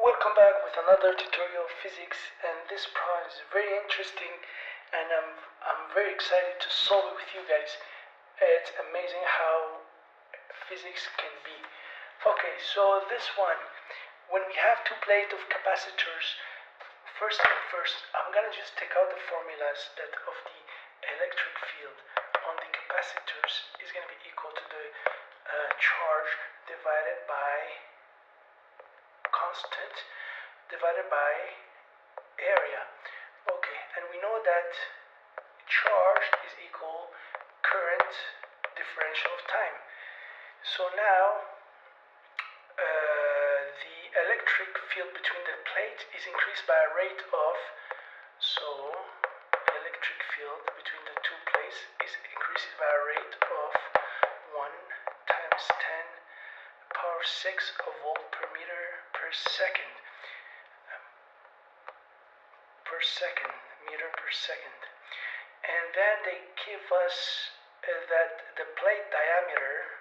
Welcome back with another tutorial of physics, and this problem is very interesting and I'm very excited to solve it with you guys. It's amazing how physics can be. Okay, so this one, when we have two plates of capacitors, first, I'm gonna just take out the formulas that of the electric field on the capacitors is gonna be equal to the charge divided by constant divided by area. Okay, and we know that charge is equal current differential of time. So now the electric field between the plates is increased by a rate of, so electric field between the two plates is increased by a rate of 1 times 10 power 6 volt per meter per second. Meter per second. And then they give us that the plate diameter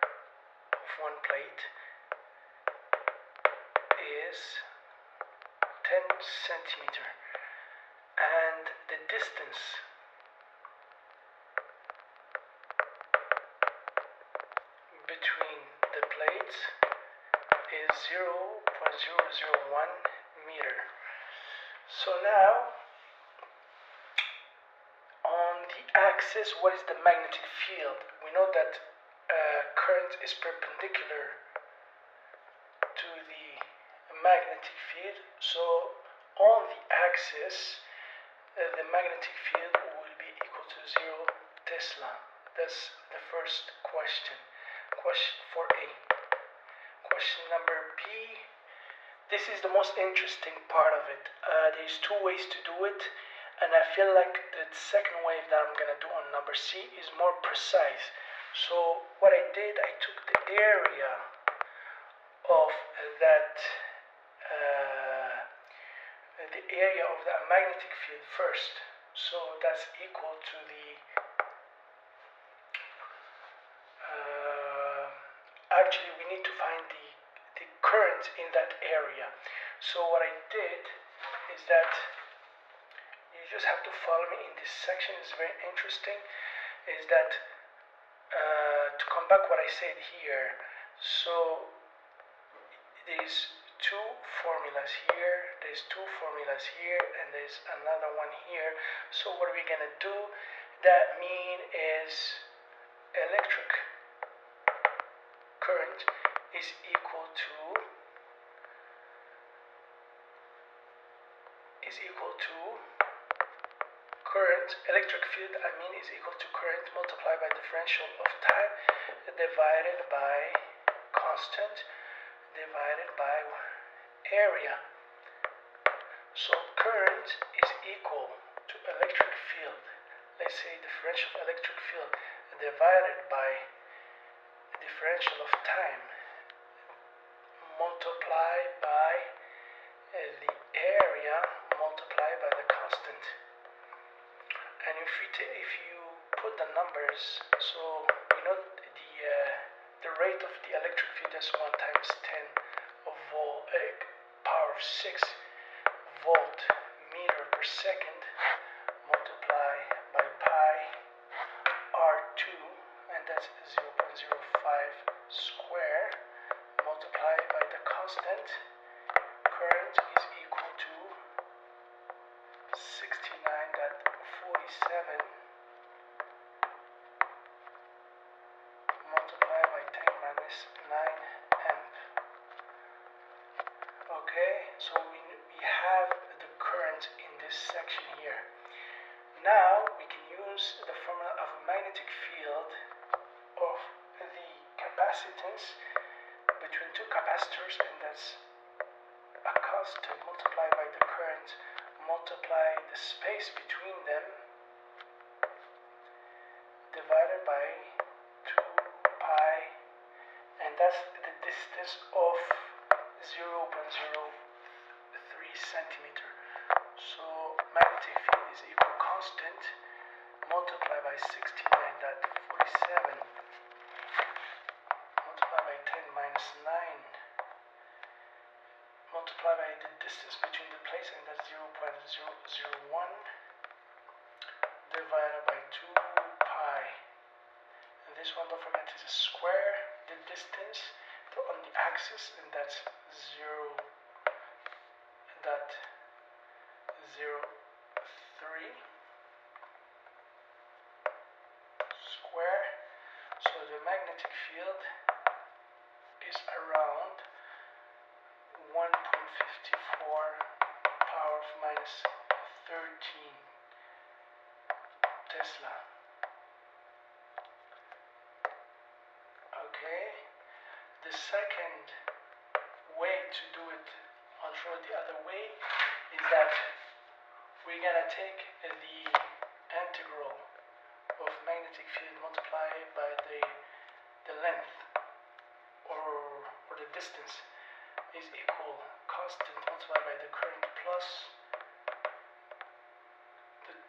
of one plate is 10 centimeter, and the distance between the plates is 0.001 meter. So now on the axis, what is the magnetic field? We know that current is perpendicular to the magnetic field, so on the axis the magnetic field will be equal to 0 Tesla. That's the first question. Question 4a. Question number B. This is the most interesting part of it. There's two ways to do it, and I feel like the second wave that I'm gonna do on number C is more precise. So what I did, I took the area of that the area of the magnetic field first. So that's equal to the actually we need to find the current in that area. So what I did is that you just have to follow me in this section. It's very interesting. Is that to come back what I said here. So there's two formulas here, there's two formulas here, and there's another one here. So what are we gonna do? That mean is electric current is equal to current, electric field is equal to current multiplied by differential of time divided by constant divided by area. So current is equal to electric field, let's say differential of electric field divided by differential of time multiplied by the area multiplied by the constant. And if you put the numbers, so we know the rate of the electric field is 1 times 10 of volt power of 6 volt meter per second multiplied by pi r2, and that's 0.05 square multiplied by the constant. Current is equal to 69.47 multiplied by 10 minus 9 amp. Okay, so we have the current in this section here. Now we can use the formula of magnetic field of the capacitance between two capacitors, and that's a constant multiplied by the current multiply the space between them divided by 2 pi, and that's the distance of 0.03 centimeter. So magnetic field is equal constant multiplied by 69.47 multiplied by 10 minus 9 multiplied multiplied by the distance between the plates, and that's 0.001 divided by 2 pi. And this one, don't forget, is a square, the distance on the axis, and that's 0.03 square. So the magnetic field is around 1.54 power of minus 13 Tesla. Okay, the second way to do it, I'll show the other way, is that we're gonna take the integral of magnetic field multiplied by the length or the distance is equal constant multiplied by the current plus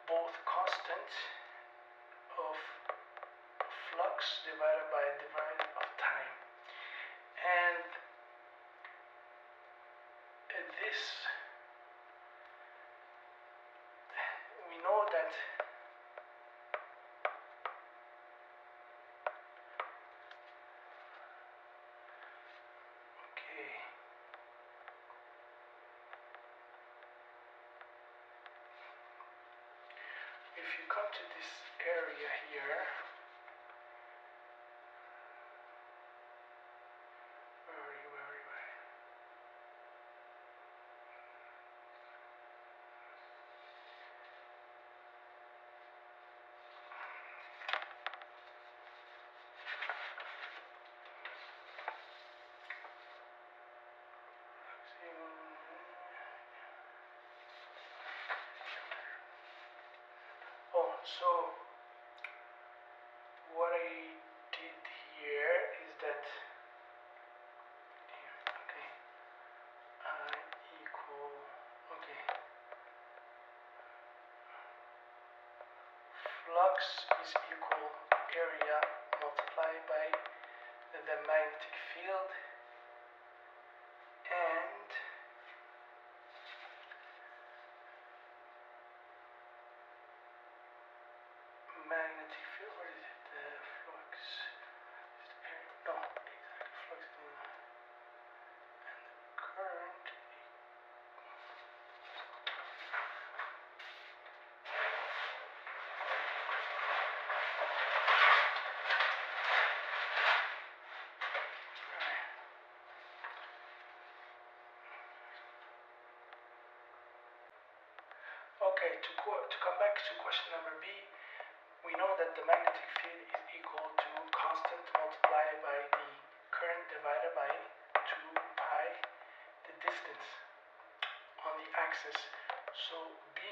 both constant of flux divided by of time. And this, we know that if you come to this area here, where are you? Oh, so what I did here is that, okay, I equal, okay, flux is equal area multiplied by the magnetic field, and magnetic field, what is it? The flux is the area, no, exactly, flux and the current. Okay, to come back to question number B, we know that the magnetic field is equal to constant multiplied by the current divided by 2 pi, the distance on the axis. So B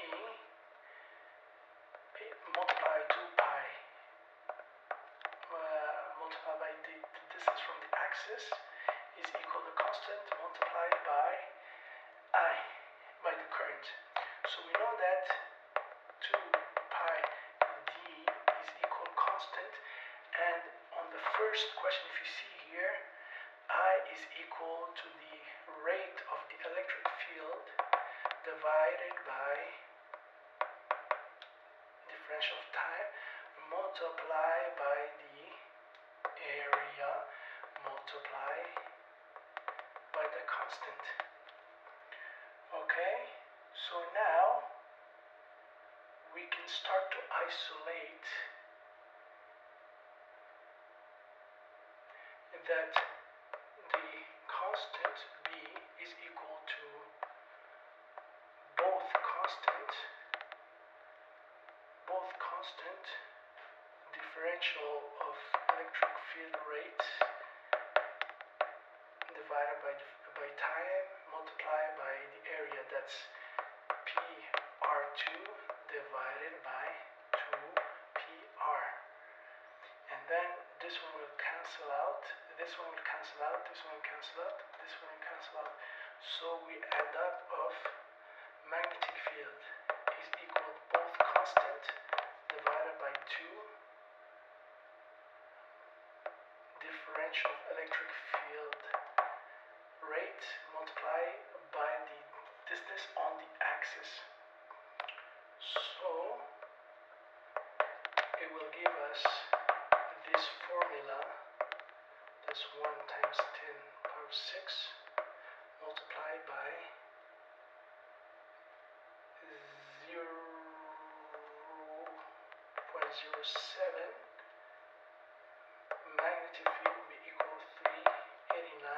multiplied 2 pi multiplied by the distance from the axis is equal to constant multiplied by I, by the current. So we know that 2 pi d is equal constant, and on the first question, if you see here, I is equal to the rate of the electric field divided by differential of time multiplied by the area multiplied by the constant. Okay, so now we can start to isolate that the constant B is equal to both constant differential of electric field rate divided by time multiplied by the area, that's PR2 divided by 2PR. And then this one will cancel out, this one will cancel out, this one will cancel out, this one will cancel out. So we end up of magnetic field is equal both constant divided by 2 differential electric field rate multiplied by resistance on the axis. So it will give us this formula. That's 1 times 10 power 6 multiplied by 0.07. Magnetic field will be equal to 389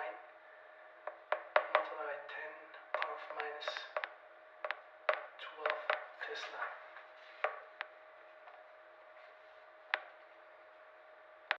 multiplied by 10 power of minus 12 Tesla.